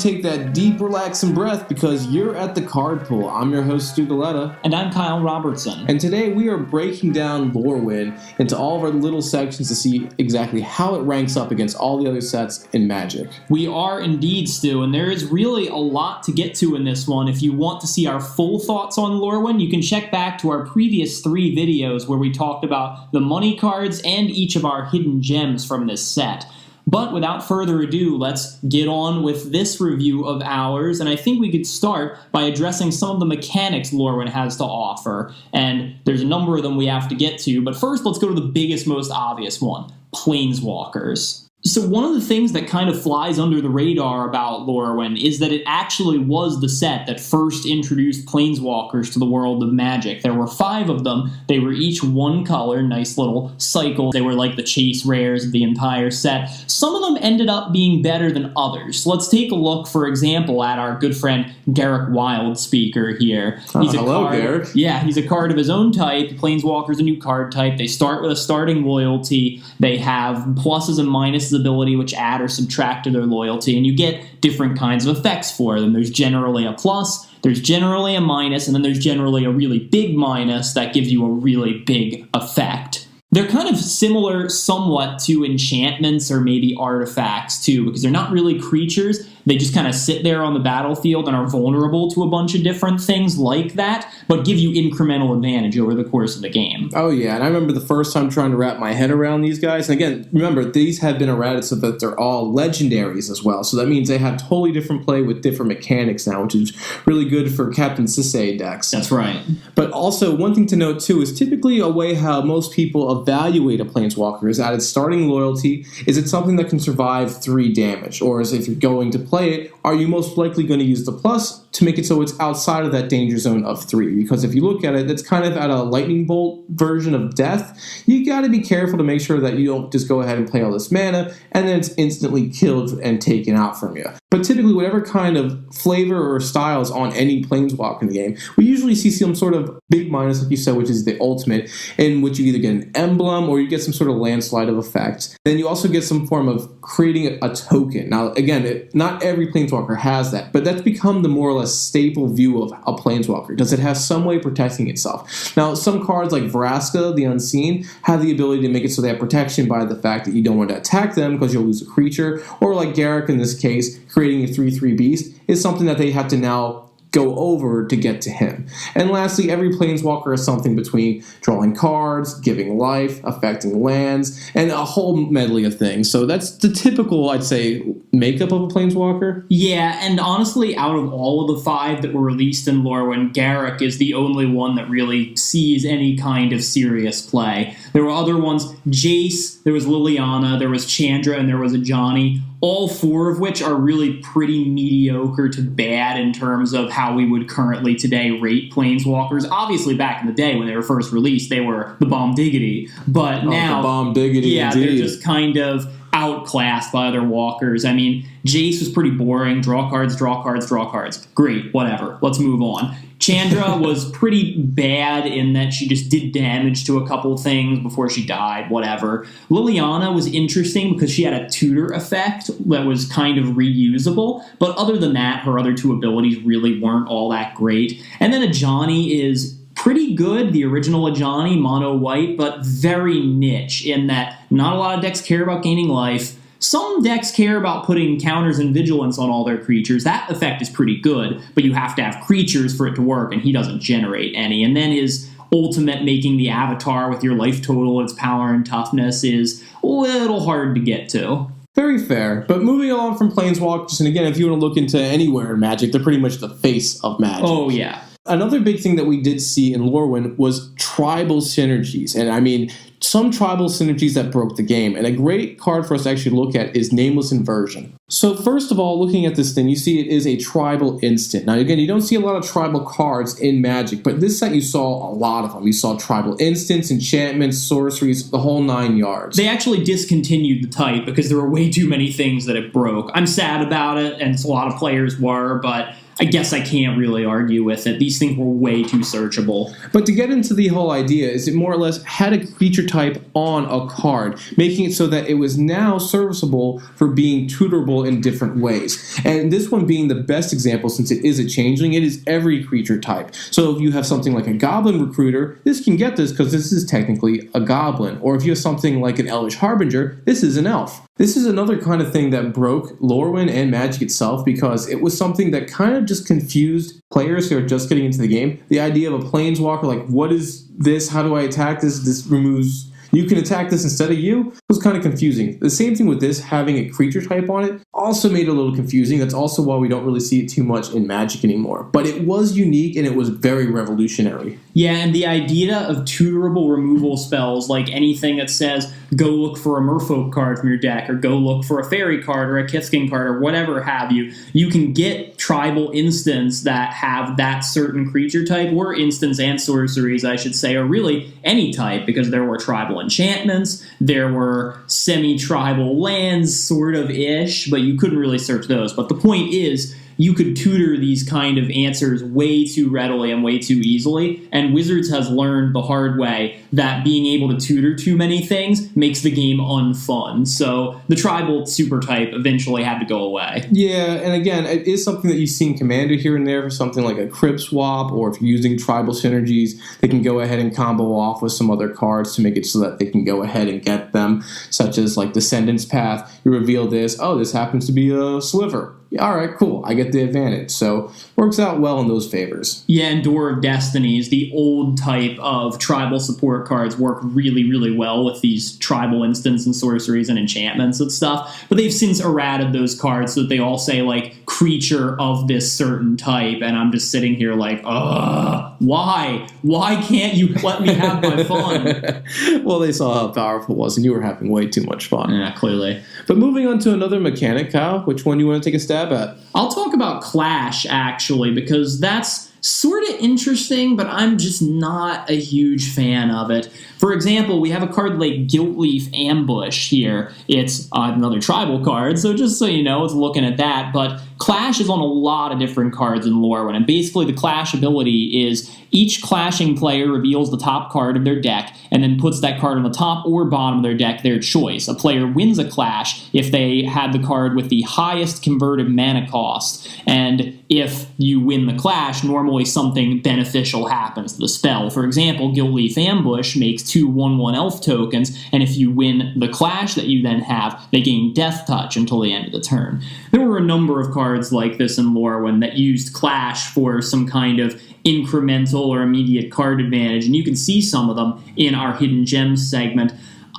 take that deep, relaxing breath because you're at the card pool. I'm your host, Stu Galetta. And I'm Kyle Robertson. And today we are breaking down Lorwyn into all of our little sections to see exactly how it ranks up against all the other sets in Magic. We are indeed, Stu, and there is really a lot to get to in this one. If you want to see our full thoughts on Lorwyn, you can check back to our previous 3 videos where we talked about the money cards and each of our hidden gems from this set. But without further ado, let's get on with this review of ours, and I think we could start by addressing some of the mechanics Lorwyn has to offer, and there's a number of them we have to get to, but first let's go to the biggest, most obvious one, Planeswalkers. So one of the things that kind of flies under the radar about Lorwyn is that it actually was the set that first introduced Planeswalkers to the world of Magic. There were 5 of them. They were each one color, nice little cycle. They were like the chase rares of the entire set. Some of them ended up being better than others. Let's take a look, for example, at our good friend Garruk Wildspeaker here. Hello, Garruk. Yeah, he's a card of his own type. Planeswalker's a new card type. They start with a starting loyalty. They have pluses and minuses ability, which add or subtract to their loyalty, and you get different kinds of effects for them. There's generally a plus, there's generally a minus, and then there's generally a really big minus that gives you a really big effect. They're kind of similar somewhat to enchantments or maybe artifacts too, because they're not really creatures. They just kind of sit there on the battlefield and are vulnerable to a bunch of different things like that, but give you incremental advantage over the course of the game. Oh yeah, and I remember the first time trying to wrap my head around these guys. And again, remember, these have been errated so that they're all legendaries as well. So that means they have totally different play with different mechanics now, which is really good for Captain Sisay decks. That's right. But also, one thing to note too is typically a way how most people evaluate a Planeswalker is at its starting loyalty. Is it something that can survive 3 damage? Or is if you're going to play it, are you most likely going to use the plus to make it so it's outside of that danger zone of 3? Because if you look at it, that's kind of at a lightning bolt version of death. You got to be careful to make sure that you don't just go ahead and play all this mana and then it's instantly killed and taken out from you. But typically, whatever kind of flavor or styles on any Planeswalker in the game, we usually see some sort of big minus, like you said, which is the ultimate, in which you either get an emblem or you get some sort of landslide of effect. Then you also get some form of creating a token. Now, again, not every Planeswalker has that, but that's become the more or less staple view of a Planeswalker. Does it have some way of protecting itself? Now, some cards like Vraska, the Unseen, have the ability to make it so they have protection by the fact that you don't want to attack them because you'll lose a creature, or like Garruk in this case, creating a 3/3 beast is something that they have to now go over to get to him. And lastly, every Planeswalker is something between drawing cards, giving life, affecting lands, and a whole medley of things. So that's the typical, I'd say, makeup of a Planeswalker. Yeah, and honestly, out of all of the 5 that were released in Lorwyn, Garruk is the only one that really sees any kind of serious play. There were other ones, Jace, there was Liliana, there was Chandra, and there was a Johnny, all 4 of which are really pretty mediocre to bad in terms of how we would currently today rate Planeswalkers. Obviously, back in the day when they were first released, they were the bomb diggity. But now, the bomb diggity, yeah, indeed. They're just kind of outclassed by other walkers. I mean, Jace was pretty boring. Draw cards, draw cards, draw cards. Great, whatever. Let's move on. Chandra was pretty bad in that she just did damage to a couple things before she died, whatever. Liliana was interesting because she had a tutor effect that was kind of reusable, but other than that, her other 2 abilities really weren't all that great. And then Ajani is pretty good, the original Ajani, mono white, but very niche in that not a lot of decks care about gaining life. Some decks care about putting counters and vigilance on all their creatures. That effect is pretty good, but you have to have creatures for it to work, and he doesn't generate any. And then his ultimate, making the avatar with your life total, its power and toughness, is a little hard to get to. Very fair. But moving on from Planeswalkers, and again, if you want to look into anywhere in Magic, they're pretty much the face of Magic. Oh, yeah. Another big thing that we did see in Lorwyn was tribal synergies. And I mean, some tribal synergies that broke the game. And a great card for us to actually look at is Nameless Inversion. So first of all, looking at this thing, you see it is a tribal instant. Now again, you don't see a lot of tribal cards in Magic, but this set you saw a lot of them. You saw tribal instants, enchantments, sorceries, the whole 9 yards. They actually discontinued the type because there were way too many things that it broke. I'm sad about it, and a lot of players were, but I guess I can't really argue with it. These things were way too searchable. But to get into the whole idea is it more or less had a creature type on a card, making it so that it was now serviceable for being tutorable in different ways. And this one being the best example, since it is a changeling, it is every creature type. So if you have something like a goblin recruiter, this can get this because this is technically a goblin. Or if you have something like an elvish harbinger, this is an elf. This is another kind of thing that broke Lorwyn and Magic itself because it was something that kind of just confused players who are just getting into the game. The idea of a planeswalker, like, what is this? How do I attack this? This removes... You can attack this instead of you. It was kind of confusing. The same thing with this, having a creature type on it, also made it a little confusing. That's also why we don't really see it too much in Magic anymore. But it was unique and it was very revolutionary. Yeah, and the idea of tutorable removal spells, like anything that says, go look for a Merfolk card from your deck, or go look for a Fairy card, or a Kithkin card, or whatever have you, you can get tribal instants that have that certain creature type, or instants and sorceries, I should say, or really any type, because there were tribal enchantments, there were semi-tribal lands, sort of-ish, but you couldn't really search those. But the point is, you could tutor these kind of answers way too readily and way too easily, and Wizards has learned the hard way that being able to tutor too many things makes the game unfun. So the tribal super type eventually had to go away. Yeah, and again, it is something that you see in Commander here and there for something like a Crypt Swap, or if you're using tribal synergies, they can go ahead and combo off with some other cards to make it so that they can go ahead and get them, such as like Descendant's Path. You reveal this, oh, this happens to be a Sliver. All right, cool. I get the advantage. So works out well in those favors. Yeah, and Door of Destinies, the old type of tribal support cards, work really, really well with these tribal instants and sorceries and enchantments and stuff. But they've since errated those cards so that they all say, like, creature of this certain type. And I'm just sitting here like, why? Why can't you let me have my fun? Well, they saw how powerful it was, and you were having way too much fun. Yeah, clearly. But moving on to another mechanic, Kyle, which one do you want to take a stab at? I'll talk about Clash, actually, because that's sort of interesting, but I'm just not a huge fan of it. For example, we have a card like Guiltleaf Ambush here. It's another tribal card, so just so you know, it's looking at that. But Clash is on a lot of different cards in Lorwyn, and basically the Clash ability is each clashing player reveals the top card of their deck and then puts that card on the top or bottom of their deck, their choice. A player wins a clash if they had the card with the highest converted mana cost, and if you win the clash, normally something beneficial happens to the spell. For example, Guiltleaf Ambush makes 2 1/1 elf tokens, and if you win the clash that you then have, they gain Death Touch until the end of the turn. There were a number of cards like this in Lorwyn that used clash for some kind of incremental or immediate card advantage, and you can see some of them in our Hidden Gems segment.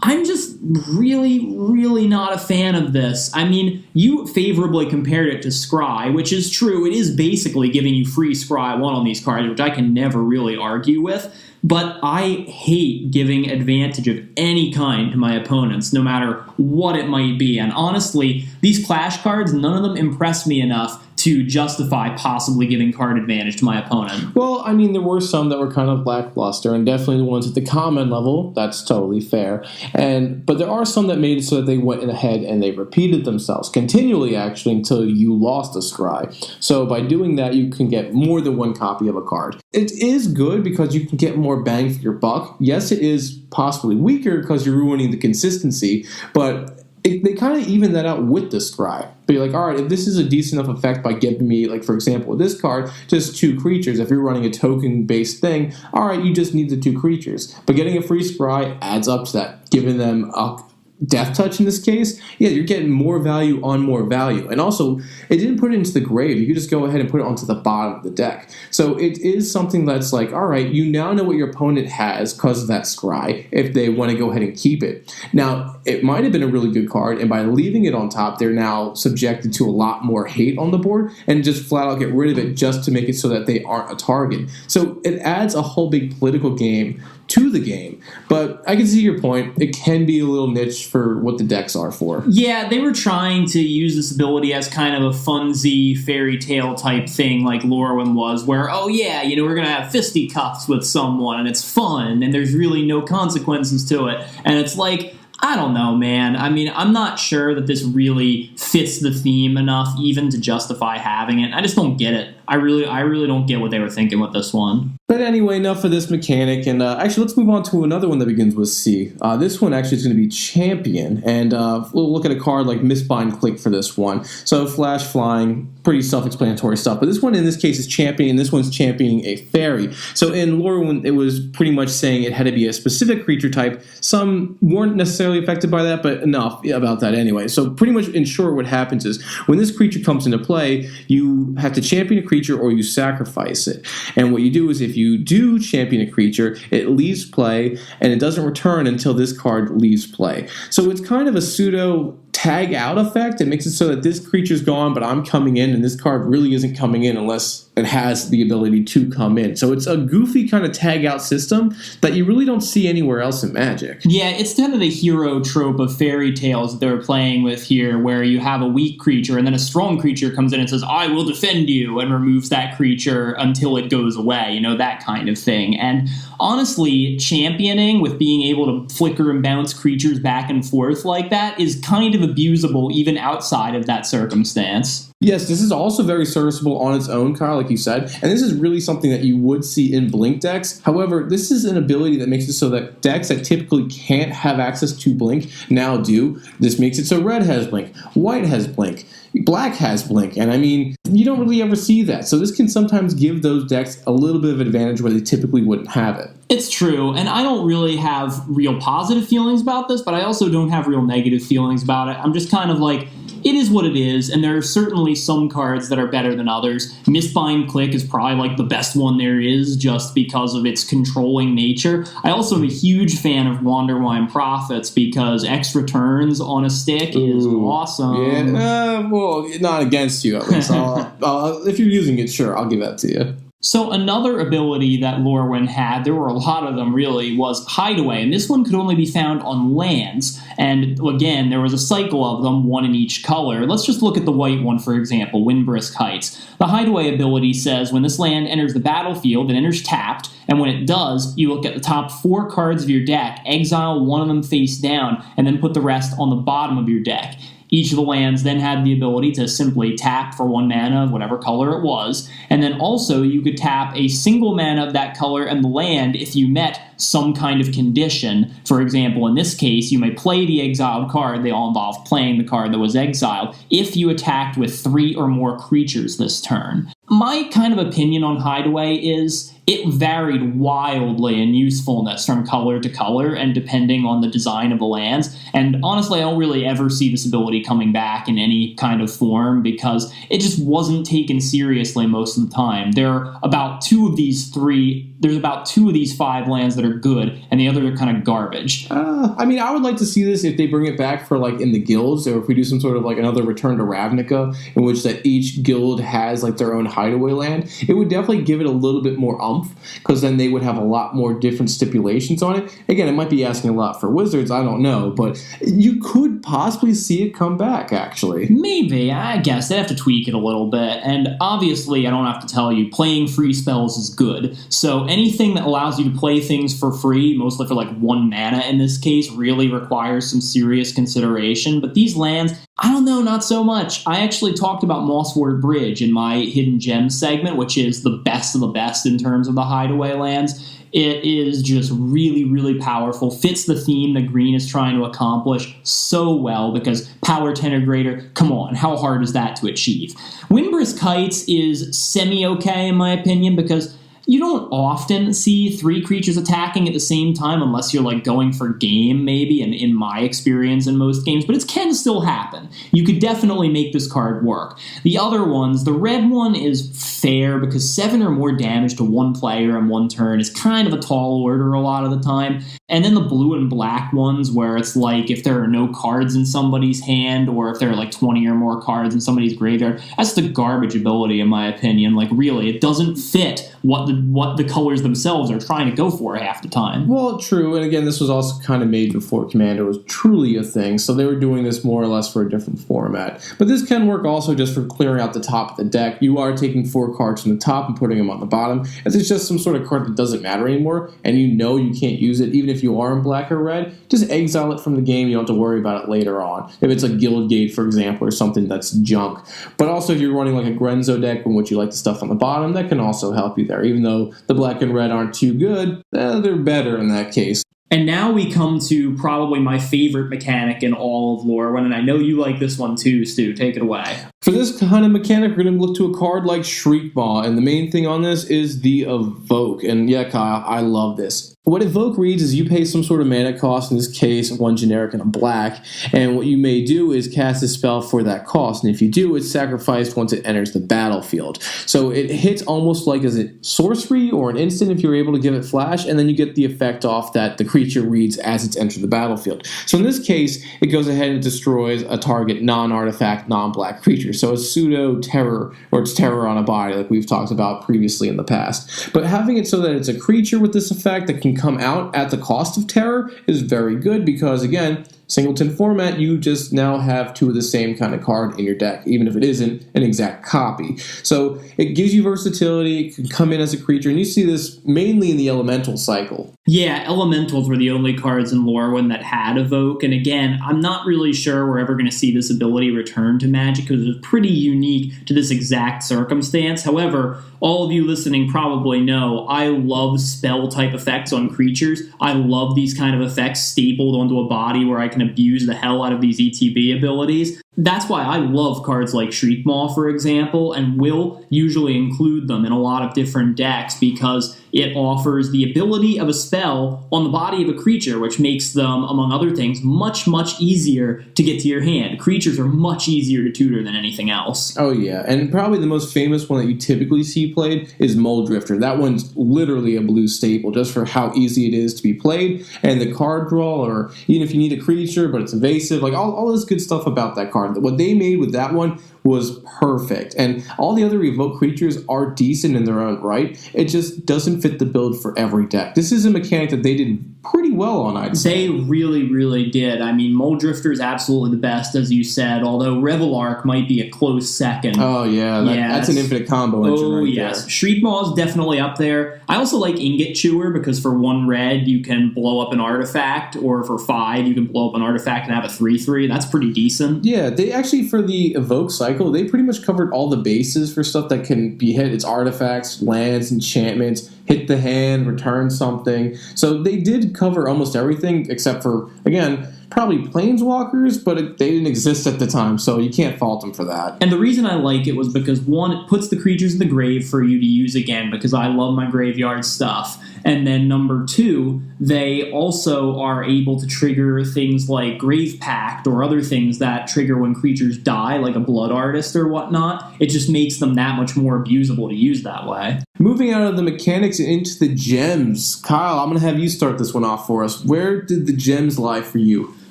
I'm just really, really not a fan of this. I mean, you favorably compared it to Scry, which is true. It is basically giving you free Scry 1 on these cards, which I can never really argue with. But I hate giving advantage of any kind to my opponents, no matter what it might be. And honestly, these Clash cards, none of them impress me enough to justify possibly giving card advantage to my opponent. Well, I mean, there were some that were kind of lackluster, and definitely the ones at the common level, that's totally fair. But there are some that made it so that they went ahead and they repeated themselves continually, actually, until you lost a Scry. So by doing that, you can get more than one copy of a card. It is good because you can get more bang for your buck. Yes, it is possibly weaker because you're ruining the consistency, but they kind of even that out with the Scry. But you're like, all right, if this is a decent enough effect by giving me, like, for example, with this card, just 2 creatures. If you're running a token-based thing, all right, you just need the 2 creatures. But getting a free Scry adds up to that, giving them a Death Touch in this case, yeah, you're getting more value on more value. And also, it didn't put it into the grave. You could just go ahead and put it onto the bottom of the deck. So it is something that's like, all right, you now know what your opponent has because of that Scry, if they want to go ahead and keep it. Now, it might have been a really good card, and by leaving it on top, they're now subjected to a lot more hate on the board, and just flat out get rid of it just to make it so that they aren't a target. So it adds a whole big political game to the game. But I can see your point. It can be a little niche for what the decks are for. Yeah, they were trying to use this ability as kind of a funsy fairy tale type thing like Lorwyn was, where, oh yeah, you know, we're going to have fisticuffs with someone and it's fun and there's really no consequences to it. And it's like, I don't know, man. I mean, I'm not sure that this really fits the theme enough even to justify having it. I just don't get it. I really don't get what they were thinking with this one. But anyway, enough of this mechanic, and actually let's move on to another one that begins with C. This one actually is going to be Champion, and we'll look at a card like Mistbind Click for this one. So Flash, Flying, pretty self-explanatory stuff, but this one in this case is Champion, and this one's championing a fairy. So in Lorwyn, it was pretty much saying it had to be a specific creature type. Some weren't necessarily affected by that, but enough about that anyway. So pretty much in short, what happens is when this creature comes into play, you have to champion a creature or you sacrifice it. And what you do is if you do champion a creature, it leaves play, and it doesn't return until this card leaves play. So it's kind of a pseudo tag out effect. It makes it so that this creature's gone, but I'm coming in, and this card really isn't coming in unless it has the ability to come in. So it's a goofy kind of tag out system that you really don't see anywhere else in Magic. Yeah, it's kind of the hero trope of fairy tales that they're playing with here, where you have a weak creature and then a strong creature comes in and says, I will defend you, and removes that creature until it goes away, that kind of thing. And honestly, championing with being able to flicker and bounce creatures back and forth like that is kind of abusable even outside of that circumstance. Yes, this is also very serviceable on its own, Kyle, like you said, and this is really something that you would see in Blink decks. However, this is an ability that makes it so that decks that typically can't have access to Blink now do. This makes it so red has Blink, white has Blink, black has Blink, and I mean, you don't really ever see that. So this can sometimes give those decks a little bit of advantage where they typically wouldn't have it. It's true, and I don't really have real positive feelings about this, but I also don't have real negative feelings about it. I'm just kind of like, it is what it is, and there are certainly some cards that are better than others. Mistbind Click is probably like the best one there is just because of its controlling nature. I also am a huge fan of Wanderwine Prophets because extra turns on a stick is awesome. Yeah, well, not against you at least. If you're using it, sure, I'll give that to you. So another ability that Lorwyn had, there were a lot of them really, was Hideaway, and this one could only be found on lands, and again, there was a cycle of them, one in each color. Let's just look at the white one, for example, Windbrisk Heights. The Hideaway ability says when this land enters the battlefield, it enters tapped, and when it does, you look at the top 4 cards of your deck, exile one of them face down, and then put the rest on the bottom of your deck. Each of the lands then had the ability to simply tap for 1 mana of whatever color it was, and then also you could tap a single mana of that color and the land if you met some kind of condition. For example, in this case, you may play the exiled card. They all involve playing the card that was exiled if you attacked with 3 or more creatures this turn. My kind of opinion on Hideaway is it varied wildly in usefulness from color to color and depending on the design of the lands. And honestly, I don't really ever see this ability coming back in any kind of form because it just wasn't taken seriously most of the time. There are about 2 of these 5 lands that are good, and the others are kind of garbage. I mean, I would like to see this if they bring it back for like in the guilds, or if we do some sort of like another Return to Ravnica, in which that each guild has like their own hideaway land. It would definitely give it a little bit more oomph, because then they would have a lot more different stipulations on it. Again, it might be asking a lot for Wizards, I don't know, but you could possibly see it come back, actually. Maybe, I guess. They have to tweak it a little bit, and obviously, I don't have to tell you, playing free spells is good. So anything that allows you to play things for free, mostly for like 1 mana in this case, really requires some serious consideration. But these lands, I don't know, not so much. I actually talked about Mosswort Bridge in my Hidden Gems segment, which is the best of the best in terms of the hideaway lands. It is just really, really powerful, fits the theme that Green is trying to accomplish so well, because power 10 or greater, come on, how hard is that to achieve? Windbrisk Heights is semi-okay in my opinion, because you don't often see 3 creatures attacking at the same time unless you're like going for game, maybe, and in my experience in most games, but it can still happen. You could definitely make this card work. The other ones, the red one is fair because 7 or more damage to 1 player in 1 turn is kind of a tall order a lot of the time. And then the blue and black ones where it's like if there are no cards in somebody's hand, or if there are like 20 or more cards in somebody's graveyard, that's the garbage ability in my opinion. Like really, it doesn't fit what the what the colors themselves are trying to go for half the time. Well, true, and again, this was also kind of made before Commander was truly a thing, so they were doing this more or less for a different format. But this can work also just for clearing out the top of the deck. You are taking 4 cards from the top and putting them on the bottom. If it's just some sort of card that doesn't matter anymore, and you know you can't use it, even if you are in black or red, just exile it from the game. You don't have to worry about it later on. If it's a Guildgate, for example, or something that's junk. But also, if you're running like a Grenzo deck in which you like the stuff on the bottom, that can also help you there. Even though the black and red aren't too good, they're better in that case. And now we come to probably my favorite mechanic in all of Lorwyn, and I know you like this one too, Stu. Take it away. For this kind of mechanic, we're going to look to a card like Shriekmaw, and the main thing on this is the Evoke. And yeah, Kyle, I love this. What Evoke reads is you pay some sort of mana cost, in this case, 1 generic and a black, and what you may do is cast a spell for that cost, and if you do, it's sacrificed once it enters the battlefield. So it hits almost like as a sorcery or an instant if you're able to give it flash, and then you get the effect off that the creature reads as it's entered the battlefield. So in this case, it goes ahead and destroys a target non-artifact, non-black creature. So it's pseudo-terror, or it's terror on a body like we've talked about previously in the past. But having it so that it's a creature with this effect that can come out at the cost of terror is very good because, again, singleton format, you just now have 2 of the same kind of card in your deck, even if it isn't an exact copy. So it gives you versatility, it can come in as a creature, and you see this mainly in the elemental cycle. Yeah, elementals were the only cards in Lorwyn that had Evoke, and again, I'm not really sure we're ever going to see this ability return to Magic because it was pretty unique to this exact circumstance. However, all of you listening probably know I love spell-type effects on creatures. I love these kind of effects stapled onto a body where I can abuse the hell out of these ETB abilities. That's why I love cards like Shriekmaw, for example, and will usually include them in a lot of different decks because it offers the ability of a spell on the body of a creature, which makes them, among other things, much, much easier to get to your hand. Creatures are much easier to tutor than anything else. Oh, yeah, and probably the most famous one that you typically see played is Muldrifter. That one's literally a blue staple just for how easy it is to be played, and the card draw, or even if you need a creature but it's evasive, like all this good stuff about that card. What they made with that one was perfect, and all the other Evoke creatures are decent in their own right. It just doesn't fit the build for every deck. This is a mechanic that they did pretty well on, I'd say. They really, really did. I mean, Muldrifter is absolutely the best, as you said, although Revelark might be a close second. Oh, yeah. That's an infinite combo engine right yes. there. Shriekmaw is definitely up there. I also like Ingot Chewer because for 1 red, you can blow up an artifact, or for 5, you can blow up an artifact and have a 3/3. That's pretty decent. Yeah, they actually, for the Evoke cycle, they pretty much covered all the bases for stuff that can be hit. It's artifacts, lands, enchantments, hit the hand, return something. So they did cover almost everything except for, again, probably Planeswalkers, but they didn't exist at the time, so you can't fault them for that. And the reason I like it was because, 1, it puts the creatures in the grave for you to use again, because I love my graveyard stuff. And then number 2, they also are able to trigger things like Grave Pact or other things that trigger when creatures die, like a Blood Artist or whatnot. It just makes them that much more abusable to use that way. Moving out of the mechanics and into the gems, Kyle, I'm going to have you start this one off for us. Where did the gems lie for you?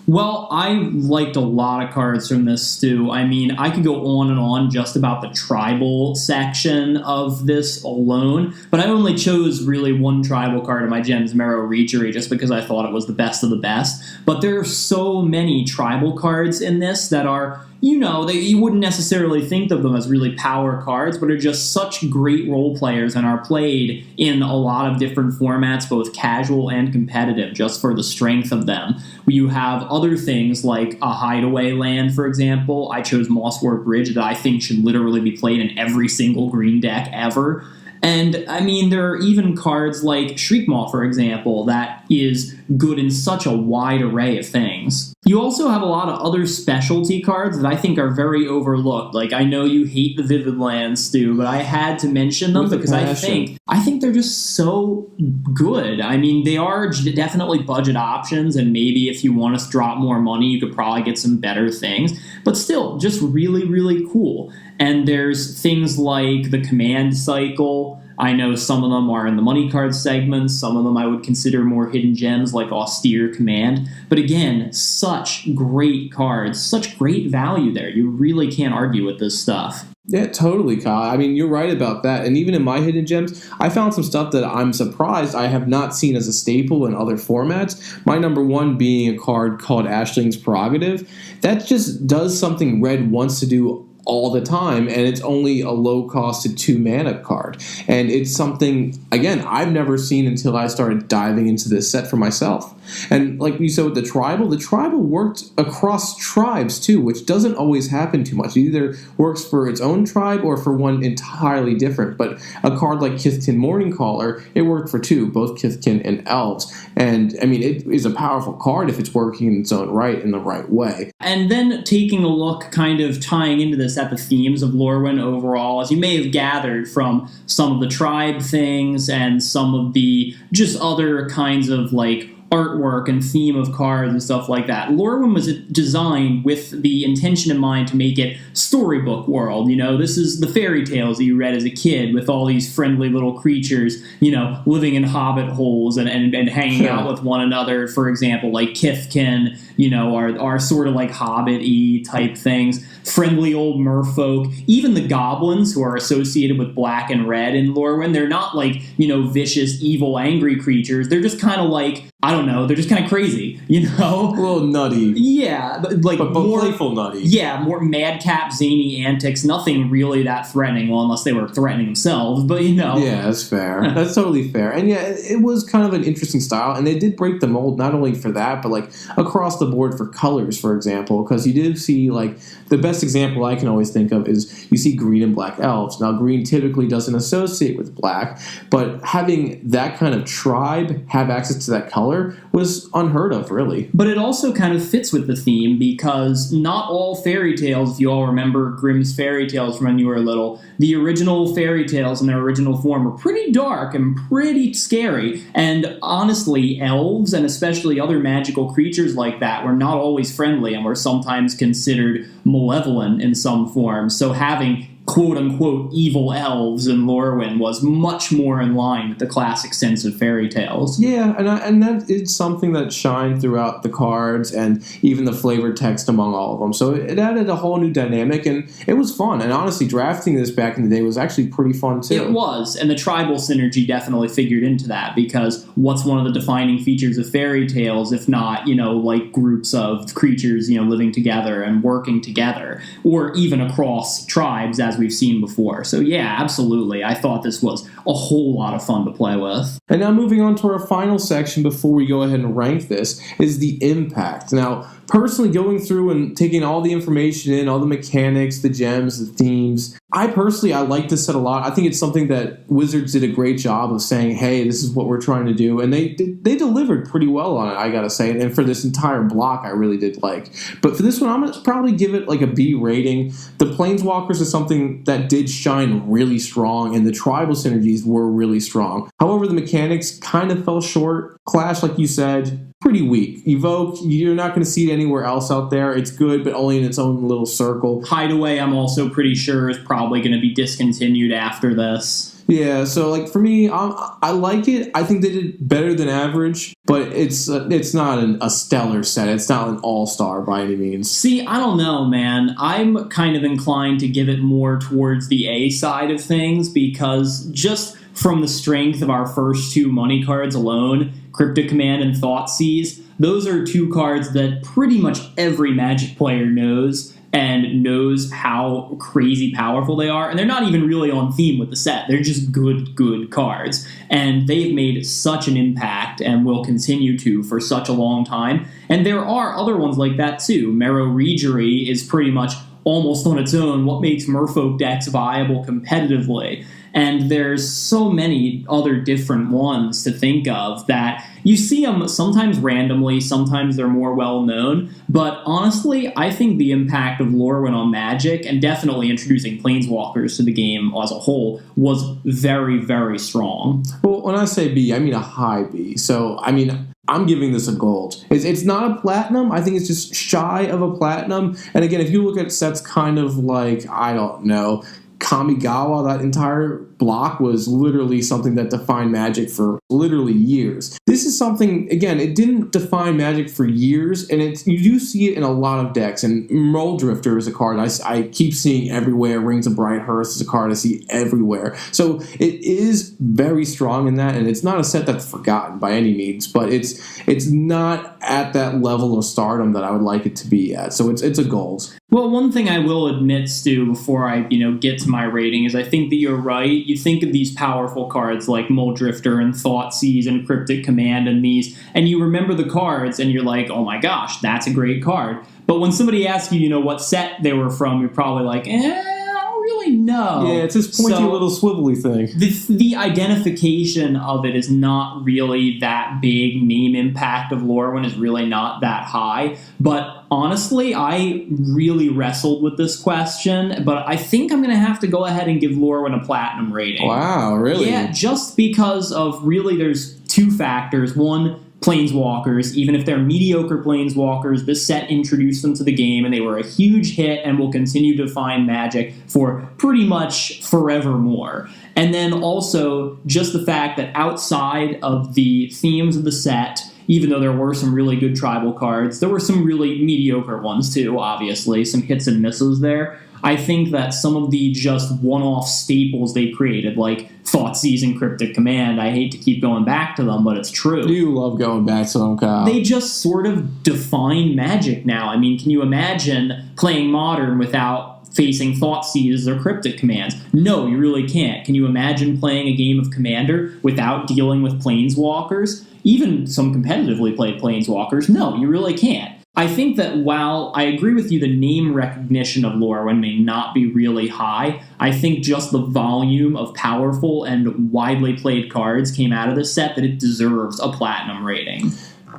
Well, I liked a lot of cards from this, Stu. I mean, I could go on and on just about the tribal section of this alone, but I only chose really 1 tribal card in my Gems, Marrow Reachery, just because I thought it was the best of the best. But there are so many tribal cards in this that are, you know, you wouldn't necessarily think of them as really power cards, but are just such great role players and are played in a lot of different formats, both casual and competitive, just for the strength of them. You have other things like a hideaway land, for example. I chose Mosswort Bridge that I think should literally be played in every single green deck ever. And, I mean, there are even cards like Shriekmaw, for example, that is good in such a wide array of things. You also have a lot of other specialty cards that I think are very overlooked. Like, I know you hate the Vivid Lands, Stu, but I had to mention them because I think they're just so good. I mean, they are definitely budget options, and maybe if you want to drop more money, you could probably get some better things. But still, just really, really cool. And there's things like the Command Cycle. I know some of them are in the money card segments. Some of them I would consider more hidden gems like Austere Command. But again, such great cards, such great value there. You really can't argue with this stuff. Yeah, totally, Kyle. I mean, you're right about that. And even in my hidden gems, I found some stuff that I'm surprised I have not seen as a staple in other formats. My number one being a card called Ashling's Prerogative. That just does something red wants to do all the time, and it's only a low-costed 2-mana card. And it's something, again, I've never seen until I started diving into this set for myself. And like you said with the tribal worked across tribes too, which doesn't always happen too much. It either works for its own tribe or for one entirely different. But a card like Kithkin Morningcaller, it worked for two, both Kithkin and Elves. And I mean, it is a powerful card if it's working in its own right, in the right way. And then taking a look, kind of tying into this at the themes of Lorwyn overall, as you may have gathered from some of the tribe things and some of the just other kinds of like artwork and theme of cards and stuff like that. Lorwyn was designed with the intention in mind to make it storybook world. You know, this is the fairy tales that you read as a kid with all these friendly little creatures, you know, living in hobbit holes and hanging out with one another. For example, like Kithkin, you know, are sort of like hobbit-y type things. Friendly old merfolk. Even the goblins who are associated with black and red in Lorwyn, they're not like, you know, vicious, evil, angry creatures. They're just kind of like, I don't know, they're just kind of crazy, you know? A little nutty. Yeah, but like but more playful nutty. Yeah, more madcap, zany antics. Nothing really that threatening, well, unless they were threatening themselves, but you know. Yeah, that's fair. That's totally fair. And yeah, it was kind of an interesting style, and they did break the mold not only for that, but like across the board for colors, for example, because you did see like the best example I can always think of is you see green and black elves. Now, green typically doesn't associate with black, but having that kind of tribe have access to that color was unheard of, really. But it also kind of fits with the theme because not all fairy tales, if you all remember Grimm's fairy tales from when you were little, the original fairy tales in their original form were pretty dark and pretty scary. And honestly, elves and especially other magical creatures like that were not always friendly and were sometimes considered malevolent in some form. So having quote-unquote evil elves in Lorwyn was much more in line with the classic sense of fairy tales. Yeah, and that is something that shined throughout the cards and even the flavored text among all of them. So it added a whole new dynamic, and it was fun. And honestly, drafting this back in the day was actually pretty fun, too. It was, and the tribal synergy definitely figured into that, because what's one of the defining features of fairy tales, if not, you know, like groups of creatures, you know, living together and working together, or even across tribes, as we've seen before. So yeah, absolutely. I thought this was a whole lot of fun to play with. And now moving on to our final section before we go ahead and rank this is the impact. Now, personally going through and taking all the information in, all the mechanics, the gems, the themes, I like this set a lot. I think it's something that Wizards did a great job of saying, hey, this is what we're trying to do. And they delivered pretty well on it, I gotta say. And for this entire block, I really did like. But for this one, I'm going to probably give it like a B rating. The Planeswalkers is something that did shine really strong, and the tribal synergies were really strong. However, the mechanics kind of fell short. Clash, like you said, pretty weak. Evoke, you're not going to see it anywhere else out there. It's good, but only in its own little circle. Hideaway, I'm also pretty sure, is probably going to be discontinued after this. Yeah, so like for me, I like it. I think they did better than average, but it's not a stellar set. It's not an all-star by any means. See, I don't know, man. I'm kind of inclined to give it more towards the A side of things, because just from the strength of our first two money cards alone, Cryptic Command and Thoughtseize, those are two cards that pretty much every Magic player knows, and knows how crazy powerful they are. And they're not even really on theme with the set. They're just good cards. And they've made such an impact and will continue to for such a long time. And there are other ones like that too. Marrow Regery is pretty much almost on its own what makes Merfolk decks viable competitively. And there's so many other different ones to think of that you see them sometimes randomly, sometimes they're more well-known. But honestly, I think the impact of Lorwyn on Magic, and definitely introducing Planeswalkers to the game as a whole, was very, very strong. Well, when I say B, I mean a high B. So, I mean, I'm giving this a gold. It's not a platinum. I think it's just shy of a platinum. And again, if you look at sets kind of like, I don't know, Kamigawa, that entire block was literally something that defined Magic for literally years. This is something, again, it didn't define Magic for years, and you do see it in a lot of decks. And Mull Drifter is a card I keep seeing everywhere. Rings of Brighthearth is a card I see everywhere. So it is very strong in that, and it's not a set that's forgotten by any means, but it's not at that level of stardom that I would like it to be at. So it's a gold. Well, one thing I will admit, Stu, before I get to my rating is I think that you're right. You think of these powerful cards like Mull Drifter and Thoughtseize and Cryptic Command and you remember the cards and you're like, oh my gosh, that's a great card. But when somebody asks you, what set they were from, you're probably like, I don't really know. Yeah, it's this pointy little swivelly thing. The identification of it is not really that big. Name impact of Lorwyn is really not that high. But honestly, I really wrestled with this question, but I think I'm going to have to go ahead and give Lorwyn a platinum rating. Wow, really? Yeah, just because of really there's two factors. One, Planeswalkers, even if they're mediocre Planeswalkers, this set introduced them to the game and they were a huge hit and will continue to define Magic for pretty much forevermore. And then also just the fact that outside of the themes of the set, even though there were some really good tribal cards, there were some really mediocre ones too, obviously, some hits and misses there. I think that some of the just one-off staples they created, like Thoughtseize and Cryptic Command, I hate to keep going back to them, but it's true. You love going back to them, Kyle. They just sort of define Magic now. I mean, can you imagine playing Modern without facing Thoughtseize or Cryptic Commands? No, you really can't. Can you imagine playing a game of Commander without dealing with Planeswalkers? Even some competitively played Planeswalkers? No, you really can't. I think that while I agree with you, the name recognition of Lorwyn may not be really high, I think just the volume of powerful and widely played cards came out of this set that it deserves a platinum rating.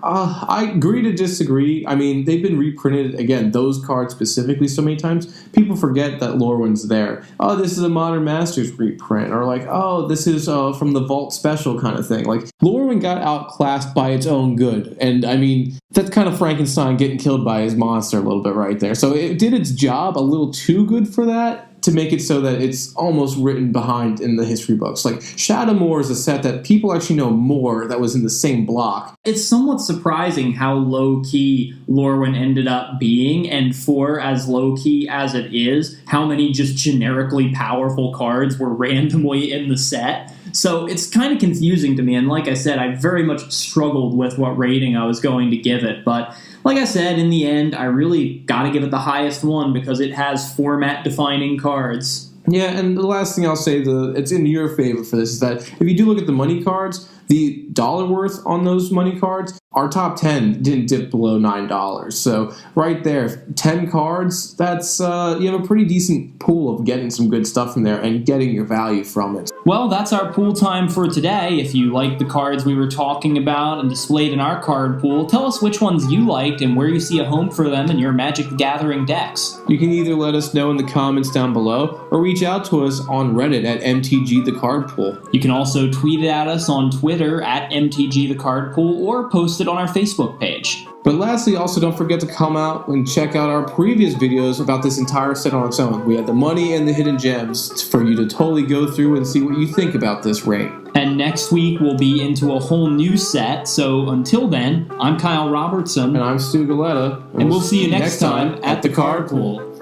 I agree to disagree. I mean, they've been reprinted, again, those cards specifically so many times, people forget that Lorwyn's there. Oh, this is a Modern Masters reprint. Or like, oh, this is from the Vault Special kind of thing. Like, Lorwyn got outclassed by its own good. And, I mean, that's kind of Frankenstein getting killed by his monster a little bit right there. So it did its job a little too good for that, to make it so that it's almost written behind in the history books. Like, Shadowmoor is a set that people actually know more that was in the same block. It's somewhat surprising how low-key Lorwyn ended up being, and for as low-key as it is, how many just generically powerful cards were randomly in the set. So it's kind of confusing to me, and like I said, I very much struggled with what rating I was going to give it, but like I said, in the end, I really got to give it the highest one because it has format-defining cards. Yeah, and the last thing I'll say, it's in your favor for this, is that if you do look at the money cards, the dollar worth on those money cards, our top 10 didn't dip below $9. So right there, 10 cards, that's you have a pretty decent pool of getting some good stuff from there and getting your value from it. Well, that's our pool time for today. If you liked the cards we were talking about and displayed in our card pool, tell us which ones you liked and where you see a home for them in your Magic the Gathering decks. You can either let us know in the comments down below or reach out to us on Reddit at MTG The Card Pool. You can also tweet at us on Twitter at MTG The Card Pool or post it on our Facebook page. But lastly, also don't forget to come out and check out our previous videos about this entire set on its own. We had the money and the hidden gems for you to totally go through and see what you think about this ring. And next week we'll be into a whole new set, so until then, I'm Kyle Robertson. And I'm Stu Galetta. And we'll see you next time at the Card Pool.